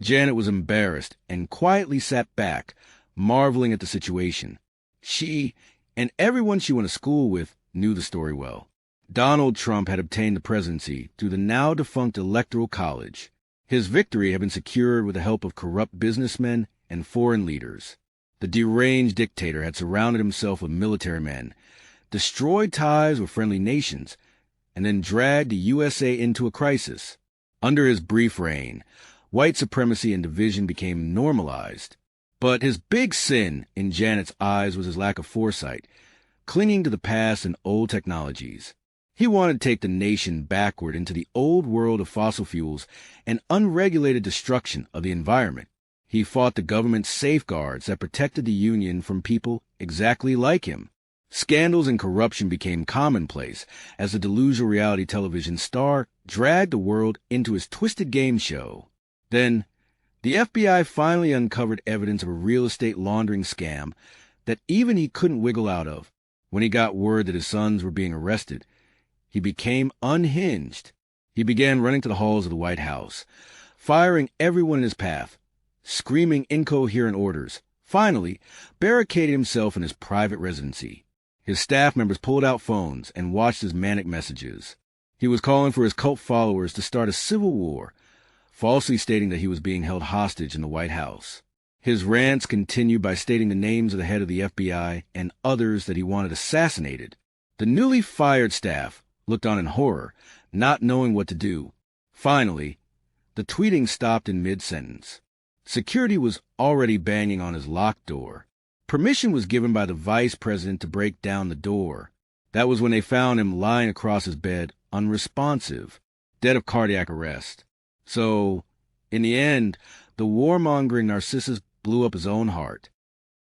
Janet was embarrassed and quietly sat back, marveling at the situation. She, and everyone she went to school with, knew the story well. Donald Trump had obtained the presidency through the now-defunct Electoral College. His victory had been secured with the help of corrupt businessmen and foreign leaders. The deranged dictator had surrounded himself with military men, destroyed ties with friendly nations, and then dragged the USA into a crisis. Under his brief reign, white supremacy and division became normalized. But his big sin, in Janet's eyes, was his lack of foresight, clinging to the past and old technologies. He wanted to take the nation backward into the old world of fossil fuels and unregulated destruction of the environment. He fought the government's safeguards that protected the Union from people exactly like him. Scandals and corruption became commonplace as the delusional reality television star dragged the world into his twisted game show. Then, the FBI finally uncovered evidence of a real estate laundering scam that even he couldn't wiggle out of. When he got word that his sons were being arrested, he became unhinged. He began running to the halls of the White House, firing everyone in his path, screaming incoherent orders, finally barricaded himself in his private residency. His staff members pulled out phones and watched his manic messages. He was calling for his cult followers to start a civil war, falsely stating that he was being held hostage in the White House. His rants continued by stating the names of the head of the FBI and others that he wanted assassinated. The newly fired staff looked on in horror, not knowing what to do. Finally, the tweeting stopped in mid-sentence. Security was already banging on his locked door. Permission was given by the vice president to break down the door. That was when they found him lying across his bed, unresponsive, dead of cardiac arrest. So, in the end, the warmongering Narcissus blew up his own heart.